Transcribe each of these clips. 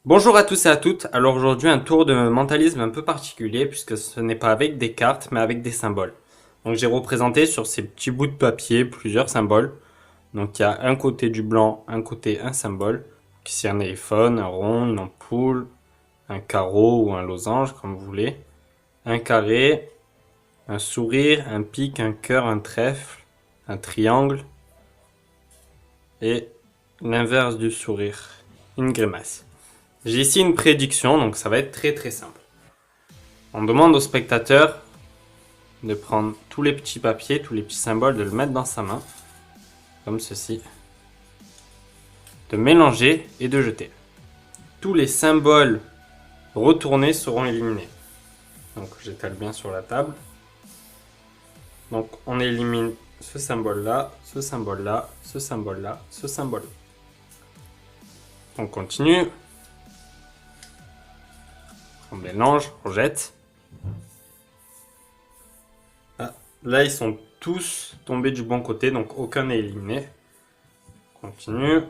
Bonjour à tous et à toutes. Alors aujourd'hui un tour de mentalisme un peu particulier puisque ce n'est pas avec des cartes mais avec des symboles. Donc j'ai représenté sur ces petits bouts de papier plusieurs symboles. Donc il y a un côté du blanc, un côté un symbole. Ici un éléphone, un rond, une ampoule, un carreau ou un losange comme vous voulez. Un carré, un sourire, un pic, un cœur, un trèfle, un triangle et l'inverse du sourire, une grimace. J'ai ici une prédiction, donc ça va être très simple. On demande au spectateur de prendre tous les petits papiers, tous les petits symboles, de le mettre dans sa main, comme ceci, de mélanger et de jeter. Tous les symboles retournés seront éliminés. Donc j'étale bien sur la table. Donc on élimine ce symbole-là, ce symbole-là, ce symbole-là, ce symbole. On continue. On mélange, on jette. Ah, là, ils sont tous tombés du bon côté, donc aucun n'est éliminé. On continue.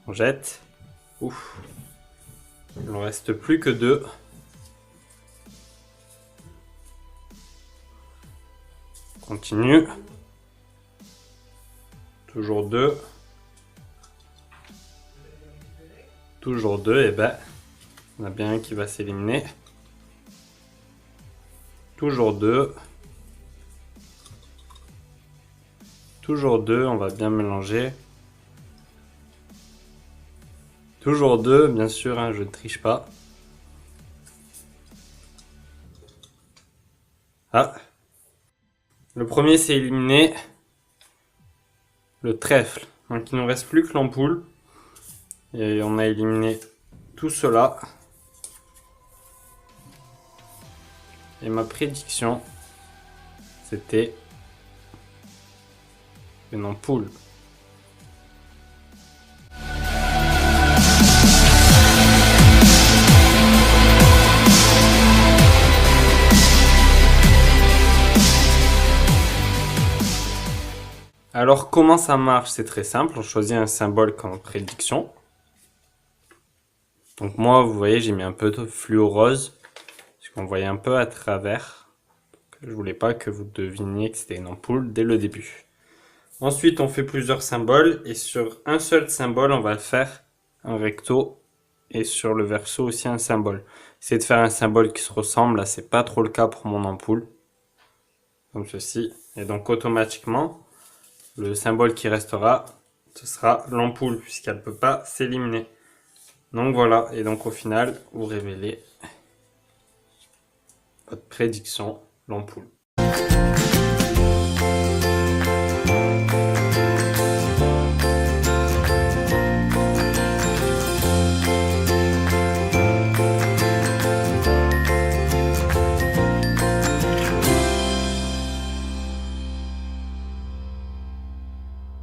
On jette. Ouf. Il ne reste plus que deux. On continue. Toujours deux. Toujours deux, et ben, on a bien un qui va s'éliminer. Toujours deux. Toujours deux, on va bien mélanger. Toujours deux, bien sûr, hein, je ne triche pas. Ah. Le premier s'est éliminé. Le trèfle. Donc il ne nous reste plus que l'ampoule. Et on a éliminé tout cela. Et ma prédiction, c'était une ampoule. Alors comment ça marche? C'est très simple, on choisit un symbole comme prédiction. Donc moi, vous voyez, j'ai mis un peu de fluo rose, parce qu'on voyait un peu à travers. Je voulais pas que vous deviniez que c'était une ampoule dès le début. Ensuite, on fait plusieurs symboles, et sur un seul symbole, on va faire un recto, et sur le verso aussi un symbole. Essayez de faire un symbole qui se ressemble, là c'est pas trop le cas pour mon ampoule. Comme ceci, et donc automatiquement, le symbole qui restera, ce sera l'ampoule, puisqu'elle ne peut pas s'éliminer. Donc voilà, et donc au final, vous révélez votre prédiction, l'ampoule.